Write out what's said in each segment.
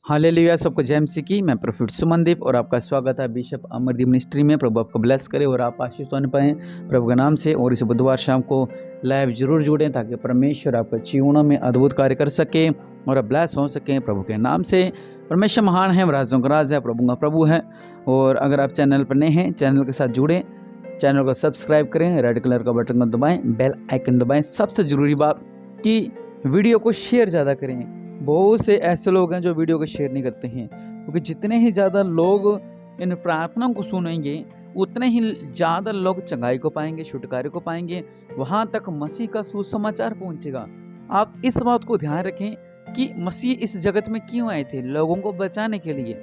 Hallelujah. सबको जय मसीह की। मैं प्रोफेट सुमनदीप और आपका स्वागत है बिशप अमरदीप मिनिस्ट्री में। प्रभु आपको ब्लेस करे और आप आशीष पाने पाएँ प्रभु के नाम से। और इस बुधवार शाम को लाइव जरूर जुड़ें ताकि परमेश्वर आपके जीवनों में अद्भुत कार्य कर सके और आप ब्लेस हो सकें प्रभु के नाम से। परमेश्वर महान है, राजों का राज है, प्रभु का प्रभु है। और अगर आप चैनल पर नए हैं, चैनल के साथ जुड़ें, चैनल को सब्सक्राइब करें, रेड कलर का बटन को दबाएँ, बेल आइकन दबाएँ। सबसे ज़रूरी बात कि वीडियो को शेयर ज़्यादा करें। बहुत से ऐसे लोग हैं जो वीडियो को शेयर नहीं करते हैं, क्योंकि जितने ही ज़्यादा लोग इन प्रार्थनाओं को सुनेंगे उतने ही ज़्यादा लोग चंगाई को पाएंगे, छुटकारे को पाएंगे, वहाँ तक मसीह का सुसमाचार पहुँचेगा। आप इस बात को ध्यान रखें कि मसीह इस जगत में क्यों आए थे, लोगों को बचाने के लिए।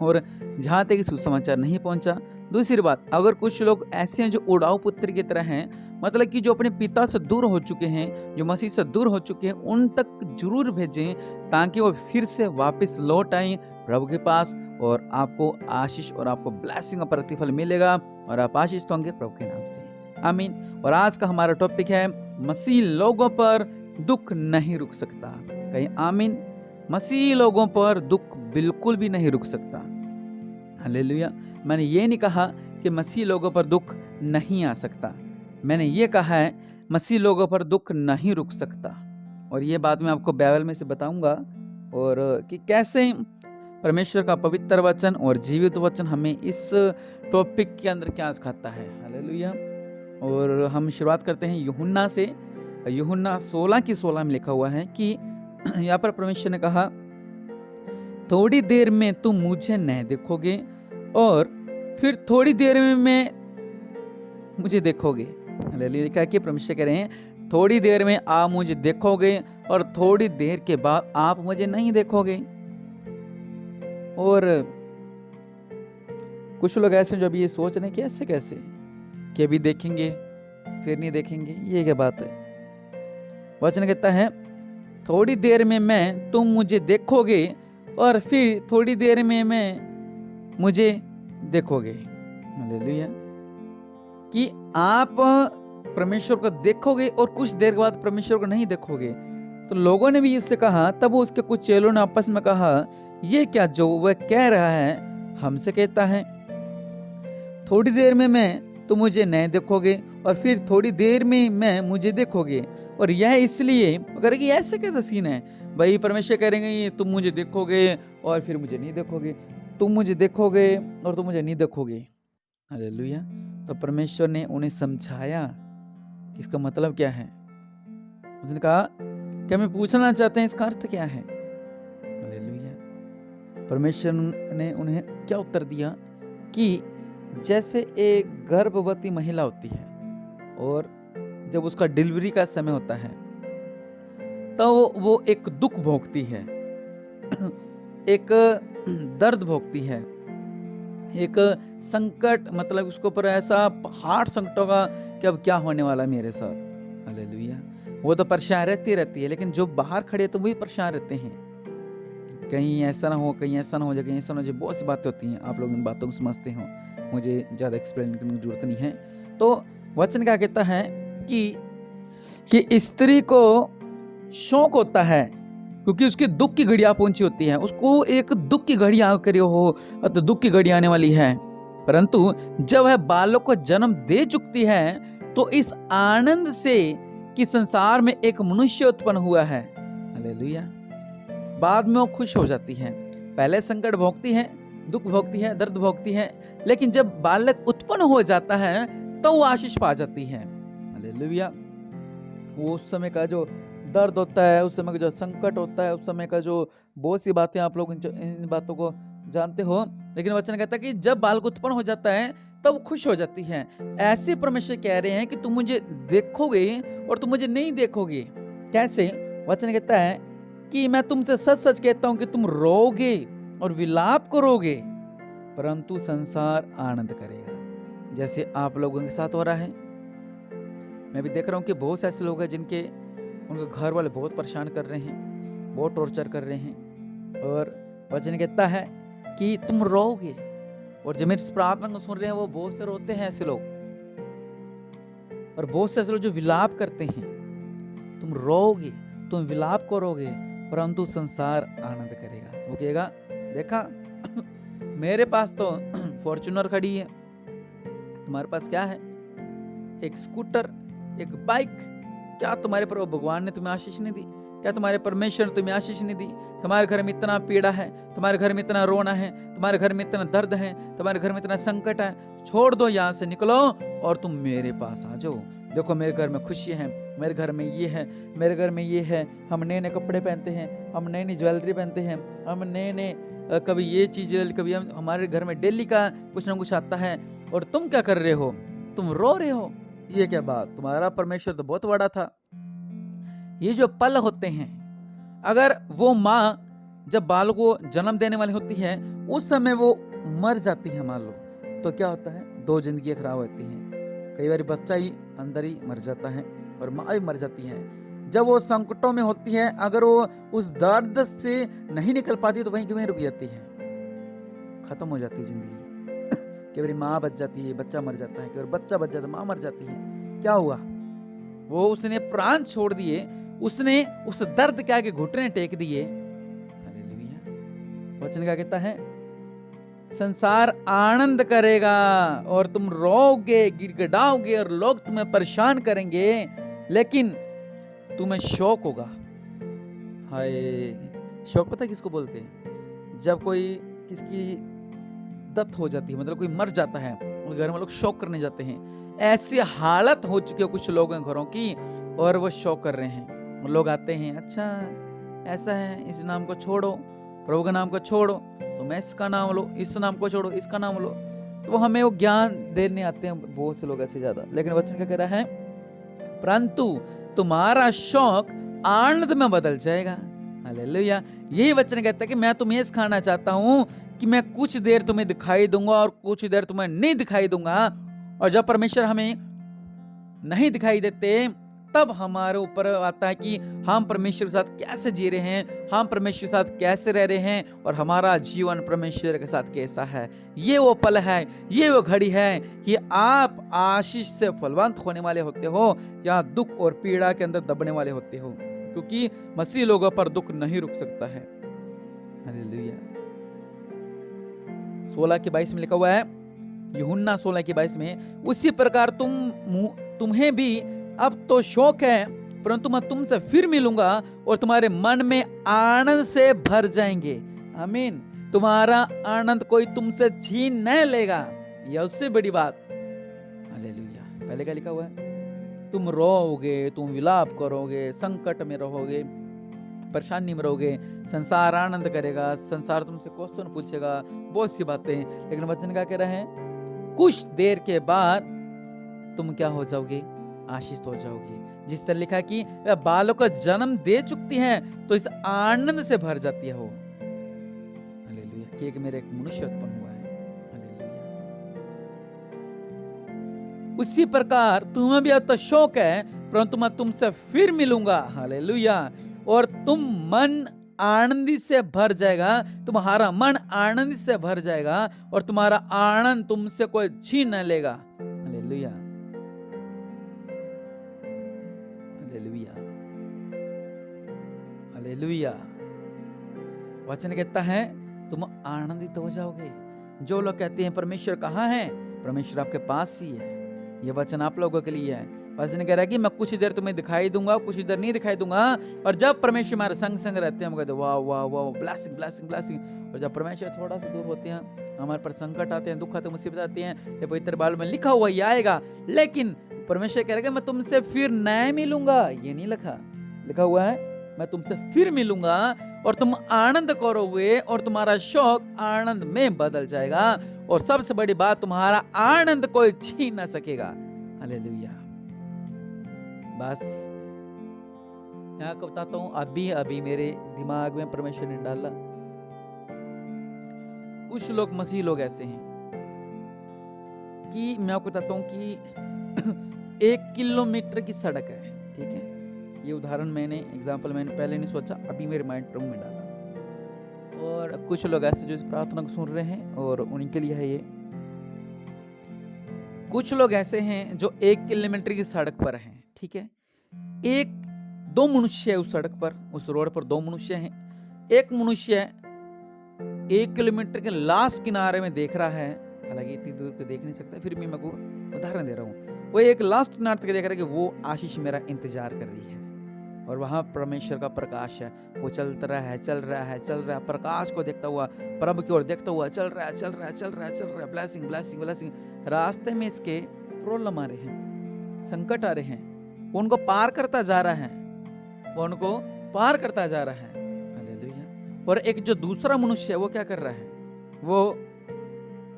और जहाँ तक सुसमाचार नहीं पहुंचा। दूसरी बात, अगर कुछ लोग ऐसे हैं जो उड़ाऊ पुत्र की तरह हैं, मतलब कि जो अपने पिता से दूर हो चुके हैं, जो मसीह से दूर हो चुके हैं, उन तक जरूर भेजें ताकि वो फिर से वापस लौट आए प्रभु के पास और आपको आशीष और आपको ब्लेसिंग का प्रतिफल मिलेगा और आप आशीष होंगे प्रभु के नाम से। आमीन। और आज का हमारा टॉपिक है मसीह लोगों पर दुख नहीं रुक सकता। कहीं आमीन। मसीह लोगों पर दुख बिल्कुल भी नहीं रुक सकता। हालेलुया। मैंने ये नहीं कहा कि मसीह लोगों पर दुख नहीं आ सकता, मैंने ये कहा है मसीह लोगों पर दुख नहीं रुक सकता। और ये बात मैं आपको बाइबल में से बताऊंगा और कि कैसे परमेश्वर का पवित्र वचन और जीवित वचन हमें इस टॉपिक के अंदर क्या सिखाता है। हालेलुया। और हम शुरुआत करते हैं यूहन्ना से। यूहन्ना 16:16 में लिखा हुआ है कि यहाँ पर परमेश्वर ने कहा, थोड़ी देर में तुम मुझे नहीं देखोगे और फिर थोड़ी देर में मुझे देखोगे। हालेलुया। लिखा कि परमेश्वर कह रहे हैं थोड़ी देर में आप मुझे देखोगे और थोड़ी देर के बाद आप मुझे नहीं देखोगे। और कुछ लोग ऐसे जो अभी ये सोच रहे हैं कि ऐसे कैसे कि अभी देखेंगे फिर नहीं देखेंगे, ये क्या बात है। वचन कहता है थोड़ी देर में मैं तुम मुझे देखोगे और फिर थोड़ी देर में मैं मुझे देखोगे। हालेलुया। कि आप परमेश्वर को देखोगे और कुछ देर के बाद परमेश्वर को नहीं देखोगे। तो लोगों ने भी उससे कहा, तब उसके कुछ चेलों ने आपस में कहा, ये क्या जो वह कह रहा है हमसे कहता है, थोड़ी देर में मैं तो मुझे नहीं देखोगे और फिर थोड़ी देर में मैं मुझे देखोगे। और यह इसलिए अगर कि ऐसे कैसा सीन है भाई, परमेश्वर करेंगे तुम मुझे देखोगे और फिर मुझे नहीं देखोगे, तुम मुझे देखोगे और तुम मुझे नहीं देखोगे। हालेलुया। तो परमेश्वर ने उन्हें समझाया इसका मतलब क्या है। उसने कहा कि हमें पूछना चाहते हैं इसका अर्थ क्या है। हालेलुया। परमेश्वर ने उन्हें क्या उत्तर दिया कि जैसे एक गर्भवती महिला होती है और जब उसका डिलीवरी का समय होता है तो वो एक दुख भोगती है, एक दर्द भोगती है, एक संकट, मतलब उसके ऊपर ऐसा पहाड़ संकट होगा कि अब क्या होने वाला मेरे साथ। हालेलुया। वो तो परेशान रहती है, लेकिन जो बाहर खड़े तो वही परेशान रहते हैं, कहीं ऐसा ना हो, कहीं ऐसा ना हो जाए, कहीं ऐसा ना हो जाए। बहुत सी बातें होती हैं, आप लोग इन बातों को समझते हो, मुझे ज़्यादा एक्सप्लेन करने की जरूरत नहीं है। तो वचन क्या कहता है कि स्त्री को शौक होता है क्योंकि उसकी दुख की घड़ी आ पहुंची होती है, उसको एक दुख की घड़ी आ करी हो तो दुख की घड़ी आने वाली है। परंतु जब वह बालक को जन्म दे चुकती है तो इस आनंद से कि संसार में एक मनुष्य उत्पन्न हुआ है। हालेलुया। बाद में वो खुश हो जाती है। पहले संकट भोगती है, दुख भोगती है, दर्द भोगती है, लेकिन जब बालक उत्पन्न हो जाता है तो वो आशीष पा जाती है। हालेलुया। वो उस समय का जो दर्द होता है, उस समय का जो संकट होता है, उस समय का जो बहुत सी बातें, आप लोग इन बातों को जानते हो, लेकिन वचन कहता है कि जब बालक उत्पन्न हो जाता है तब खुश हो जाती है। ऐसे परमेश्वर कह रहे हैं कि तुम मुझे देखोगे और तुम मुझे नहीं देखोगे। कैसे? वचन कहता है कि मैं तुमसे सच सच कहता हूं कि तुम रोओगे और विलाप करोगे परंतु संसार आनंद करेगा। जैसे आप लोगों के साथ हो रहा है, मैं भी देख रहा हूं कि बहुत से ऐसे लोग हैं जिनके उनके घर वाले बहुत परेशान कर रहे हैं, बहुत टॉर्चर कर रहे हैं। और वचन कहता है कि तुम रोओगे, और जब मेरी प्रार्थना को सुन रहे हैं वो बहुत से रोते हैं ऐसे लोग, और बहुत से ऐसे लोग जो विलाप करते हैं। तुम रोओगे, तुम विलाप करोगे परंतु संसार आनंद करेगा। वो कहेगा देखा मेरे पास तो फॉर्च्यूनर खड़ी है, तुम्हारे पास क्या है? एक स्कूटर, एक बाइक। क्या तुम्हारे पर भगवान ने तुम्हें आशीष नहीं दी? क्या तुम्हारे परमेश्वर ने तुम्हें आशीष नहीं दी? तुम्हारे घर में इतना पीड़ा है, तुम्हारे घर में इतना रोना है, तुम्हारे घर में इतना दर्द है, तुम्हारे घर में इतना संकट है, छोड़ दो, यहाँ से निकलो और तुम मेरे पास आ जाओ। देखो मेरे घर में खुशी है, मेरे घर में ये है, मेरे घर में ये है, हम नए नए कपड़े पहनते हैं, हम नई नई ज्वेलरी पहनते हैं, हम नए नए कभी ये चीज, कभी हमारे घर में डेली का कुछ ना कुछ आता है, और तुम क्या कर रहे हो? तुम रो रहे हो। ये क्या बात? तुम्हारा परमेश्वर तो बहुत बड़ा था। ये जो पल होते हैं, अगर वो माँ जब बाल को जन्म देने वाली होती है उस समय वो मर जाती है मान लो, तो क्या होता है? दो जिंदगी खराब होती हैं। कई बार बच्चा ही अंदर ही मर जाता है और माँ भी मर जाती है। जब वो संकटों में होती है, अगर वो उस दर्द से नहीं निकल पाती तो वहीं की वहीं रुक जाती है, खत्म हो जाती है जिंदगी। कई बार माँ बच जाती है, बच्चा मर जाता है, कई बार बच्चा बच जाता है, माँ मर जाती है। क्या हुआ? वो उसने प्राण छोड़ दिए, उसने उस दर्द के आगे घुटने टेक दिए। हालेलुया। वचन क्या कहता है? संसार आनंद करेगा और तुम रोओगे, गिड़गिड़ाओगे और लोग तुम्हें परेशान करेंगे, लेकिन तुम्हें शौक होगा। हाय, शौक पता है किसको बोलते हैं? जब कोई किसकी डेथ हो जाती है, मतलब कोई मर जाता है, उस घर में लोग शौक करने जाते हैं। ऐसी हालत हो चुकी है कुछ लोगों के घरों की, और वो शौक कर रहे हैं। लोग आते हैं, अच्छा ऐसा है, इस नाम को छोड़ो, प्रभु का नाम को छोड़ो, तुम इसका नाम लो, इस नाम को छोड़ो, इसका नाम लो। तो वो हमें वो ज्ञान देने आते हैं, बहुत से लोग ऐसे ज्यादा। लेकिन वचन क्या कह रहा है? परंतु तुम्हारा शौक आनंद में बदल जाएगा। हालेलुया। यही वचन कहता है कि मैं तुम्हें सिखाना चाहता हूं कि मैं कुछ देर तुम्हें दिखाई दूंगा और कुछ देर तुम्हें नहीं दिखाई दूंगा। और जब परमेश्वर हमें नहीं दिखाई देते, तब हमारे ऊपर आता है कि हम परमेश्वर के साथ कैसे जी रहे हैं, हम परमेश्वर के साथ कैसे रह रहे हैं, और हमारा जीवन परमेश्वर के साथ कैसा है। ये वो पल है, ये वो घड़ी है कि आप आशीष से फलवंत होने वाले होते हो, या दुख और पीड़ा के अंदर दबने वाले होते हो, क्योंकि मसीह लोगों पर दुख नहीं रुक सकता है। हालेलुया। 16:22 में लिखा हुआ है, यूहन्ना 16:22 में, उसी प्रकार तुम्हें भी अब तो शौक है, परंतु मैं तुमसे फिर मिलूंगा और तुम्हारे मन में आनंद से भर जाएंगे। आमीन। तुम्हारा आनंद कोई तुमसे छीन नहीं लेगा, यह उससे बड़ी बात। हालेलुया। पहले क्या लिखा हुआ है? तुम रोओगे, तुम विलाप करोगे, संकट में रहोगे, परेशानी में रहोगे, संसार आनंद करेगा, संसार तुमसे क्वेश्चन पूछेगा, बहुत सी बातें। लेकिन वचन क्या कह रहे हैं? कुछ देर के बाद तुम क्या हो जाओगे? आशीषित हो जाओगे। जिस तरह लिखा कि वह बालों का जन्म दे चुकती है तो इस आनंद से भर जाती है हो। हालेलुया। कि एक मेरे एक मनुष्य उत्पन्न हुआ है। हालेलुया। उसी प्रकार तुम्हें भी अब तो शौक है, परंतु मैं तुमसे फिर मिलूंगा। हालेलुया। और तुम मन आनंदी से भर जाएगा, तुम्हारा मन आनंद से भर जाएगा, और तुम्हारा आनंद तुमसे कोई छीन न लेगा। हालेलुया। हालेलुया। हालेलुया। वचन कहता है तुम आनंदित हो जाओगे। जो लोग कहते हैं परमेश्वर कहाँ है, परमेश्वर आपके पास ही है। ये वचन आप लोगों के लिए है। वचन कह रहा है कि मैं कुछ देर तुम्हें दिखाई दूंगा, कुछ देर नहीं दिखाई दूंगा। और जब परमेश्वर हमारे संग संग रहते हैं, हम कहते हैं वाह वाह वाह, ब्लेसिंग ब्लेसिंग ब्लेसिंग। और जब परमेश्वर थोड़ा सा दूर होते हैं, हमारे पर संकट आते हैं, दुख आते हैं, मुसीबत आती हैं, ये पवित्र बाइबल में लिखा हुआ ही आएगा। लेकिन परमेश्वर कह रहा है मैं तुमसे फिर नहीं मिलूंगा, ये नहीं लिखा हुआ है मैं तुमसे फिर मिलूंगा और तुम आनंद करोगे और तुम्हारा शौक आनंद में बदल जाएगा। और सबसे बड़ी बात, तुम्हारा आनंद कोई छीन ना सकेगा। हालेलुया। बस यहाँ को बताता हूँ, अभी मेरे दिमाग में परमेश्वर ने डाला। कुछ लोग मसीह लोग ऐसे हैं कि मैं आपको बताता हूँ कि 1 किलोमीटर की सड़क है, ठीक है। ये उदाहरण मैंने पहले नहीं सोचा, अभी मेरे माइंड में डाला। और कुछ लोग ऐसे जो इस प्रार्थना को सुन रहे हैं और उनके लिए है ये। कुछ लोग ऐसे हैं जो 1 किलोमीटर की सड़क पर हैं, ठीक है। दो मनुष्य है उस सड़क पर, उस रोड पर 2 मनुष्य हैं। एक मनुष्य 1 किलोमीटर के लास्ट किनारे में देख रहा है, हालांकि इतनी दूर को देख नहीं सकता, फिर भी मैं को उदाहरण दे रहा हूँ। वो एक लास्ट किनारे तक देख रहा है कि वो आशीष मेरा इंतजार कर रही है और वहाँ परमेश्वर का प्रकाश है। वो चलता रहा है, चल रहा है, चल रहा है, प्रकाश को देखता हुआ, प्रभु की ओर देखता हुआ चल रहा है, चल रहा है, चल रहा है, चल रहा है, ब्लेसिंग ब्लेसिंग ब्लेसिंग। रास्ते में इसके प्रॉब्लम आ रहे हैं, संकट आ रहे हैं, वो उनको पार करता जा रहा है, वो उनको पार करता जा रहा है। हालेलुया। और एक जो दूसरा मनुष्य है वो क्या कर रहा है, वो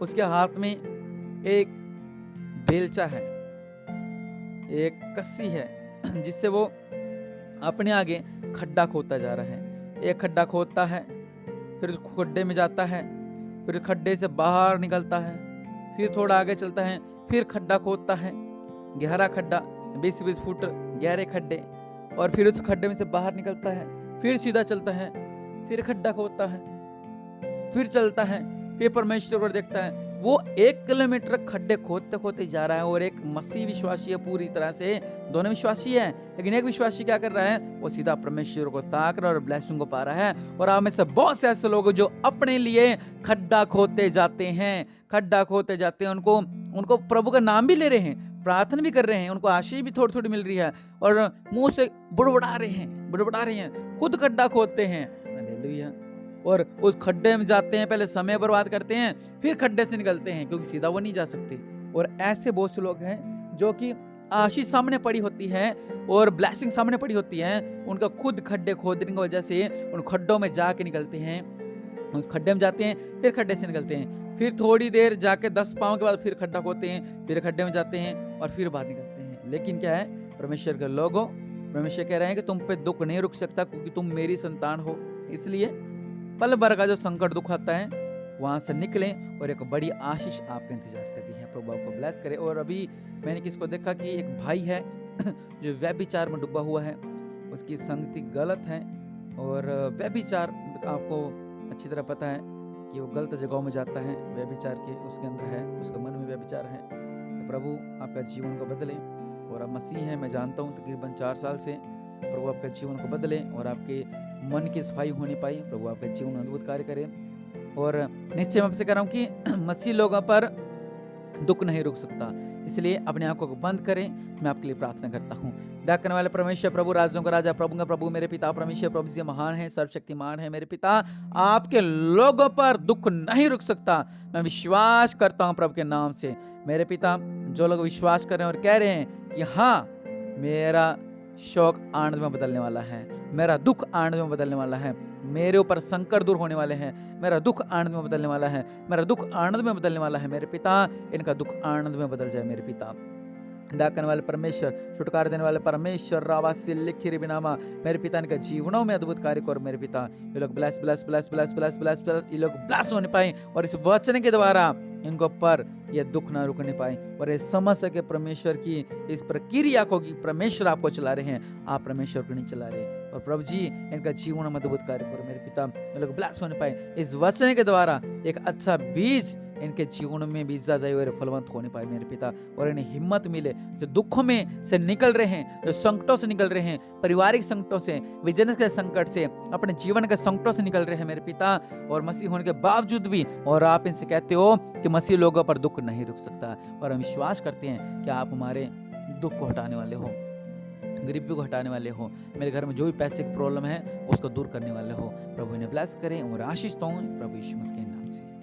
उसके हाथ में एक बेलचा है, एक कस्सी है, जिससे वो अपने आगे खड्डा खोदता जा रहा है। एक खड्डा खोदता है, फिर उस खड्डे में जाता है, फिर खड्डे से बाहर निकलता है, फिर थोड़ा आगे चलता है, फिर खड्डा खोदता है, गहरा खड्डा, 20-20 फुट गहरे खड्डे, और फिर उस खड्डे में से बाहर निकलता है, फिर सीधा चलता है, फिर खड्डा खोदता है, फिर चलता है, फिर परमेश्वर को देखता है। वो 1 किलोमीटर खड्डे खोदते खोदते जा रहा है। और एक मसीह विश्वासी है, पूरी तरह से दोनों विश्वासी है, लेकिन एक विश्वासी क्या कर रहा है, वो सीधा परमेश्वर को ताक रहा है और ब्लेसिंग को पा रहा है। और आप में से बहुत से ऐसे लोग जो अपने लिए खड्डा खोदते जाते हैं, खड्डा खोदते जाते हैं, उनको प्रभु का नाम भी ले रहे हैं, प्रार्थना भी कर रहे हैं, उनको आशीष भी थोड़ी थोड़ी मिल रही है, और मुंह से बुड़बुड़ा रहे हैं, खुद खड्डा खोदते हैं। हालेलुया। और उस खड्डे में जाते हैं, पहले समय बर्बाद करते हैं, फिर खड्डे से निकलते हैं, क्योंकि सीधा वो नहीं जा सकते। और ऐसे बहुत से लोग हैं जो कि आशीष सामने पड़ी होती है और ब्लेसिंग सामने पड़ी होती है, उनका खुद खड्डे खोदने की वजह से उन खड्डों में जाके निकलते हैं, उस खड्डे में जाते हैं, फिर खड्डे से निकलते हैं, फिर थोड़ी देर जाके 10 पाँव के बाद फिर खड्डा खोदते हैं, फिर खड्डे में जाते हैं और फिर बाहर निकलते हैं। लेकिन क्या है, परमेश्वर के लोगों, परमेश्वर कह रहे हैं कि तुम पे दुख नहीं रुक सकता, क्योंकि तुम मेरी संतान हो। इसलिए पल भर का जो संकट दुख आता है, वहां से निकलें और एक बड़ी आशीष आपका इंतजार कर रही है। प्रभु आपको ब्लेस करे। और अभी मैंने किसको देखा कि एक भाई है जो व्यभिचार में डूबा हुआ है, उसकी संगति गलत है, और व्यभिचार आपको अच्छी तरह पता है कि वो गलत जगहों में जाता है, व्यभिचार के उसके अंदर है, उसके मन में व्यभिचार है। तो प्रभु आपका जीवन को बदले। और आप मसीह हैं, मैं जानता हूँ, तकरीबन 4 साल से प्रभु आपके जीवन को बदले और आपके मन की सफाई होनी पाई। प्रभु आपके जीवन में अद्भुत कार्य करे। और निश्चय मैं आपसे कह रहा हूँ कि मसीह लोगों पर दुख नहीं रुक सकता, इसलिए अपने आंखों को बंद करें। मैं आपके लिए प्रार्थना करता हूँ। दया करने वाले परमेश्वर, प्रभु राजाओं का राजा, प्रभु का प्रभु, मेरे पिता परमेश्वर, प्रभु जी महान है, सर्वशक्तिमान है। मेरे पिता, आपके लोगों पर दुख नहीं रुक सकता। मैं विश्वास करता हूँ प्रभु के नाम से। मेरे पिता, जो लोग विश्वास कर रहे हैं और कह रहे हैं कि हाँ, मेरा शोक आनंद में बदलने वाला है, मेरा दुख आनंद में बदलने वाला है, मेरे ऊपर संकट दूर होने वाले हैं, मेरा दुख आनंद में बदलने वाला है, मेरा दुख आनंद में बदलने वाला है। मेरे पिता, इनका दुख आनंद में बदल जाए। मेरे पिता, दया करने वाले परमेश्वर, छुटकारा देने वाले परमेश्वर, रावासी लिखी बिनामा, मेरे पिता इनके जीवनों में अद्भुत कार्य करो। मेरे पिता, ये लोग bless bless bless bless bless bless bless, ये लोग ब्लेस होने पाए और इस वचन के द्वारा इनको पर यह दुख ना रुकने पाए, और ये समझ सके परमेश्वर की इस प्रक्रिया को कि परमेश्वर आपको चला रहे हैं, आप परमेश्वर को नहीं चला रहे। और प्रभु जी, इनका जीवन में अद्भुत कार्य करो। मेरे पिता, ये लोग ब्लेस होने पाए, इस वचन के द्वारा एक अच्छा बीज इनके जीवन में बीजा जाए और फलवंत होने पाए। मेरे पिता, और इन्हें हिम्मत मिले, जो दुखों में से निकल रहे हैं, जो संकटों से निकल रहे हैं, पारिवारिक संकटों से, बिजनेस के संकट से, अपने जीवन के संकटों से निकल रहे हैं मेरे पिता, और मसीह होने के बावजूद भी, और आप इनसे कहते हो कि मसीह लोगों पर दुख नहीं रुक सकता, और हम विश्वास करते हैं कि आप हमारे दुख को हटाने वाले हो, गरीबी को हटाने वाले हो, मेरे घर में जो भी पैसे की प्रॉब्लम है उसको दूर करने वाले हो। प्रभु इन्हें ब्लेस करें और आशीष दो प्रभु यीशु मसीह के नाम से।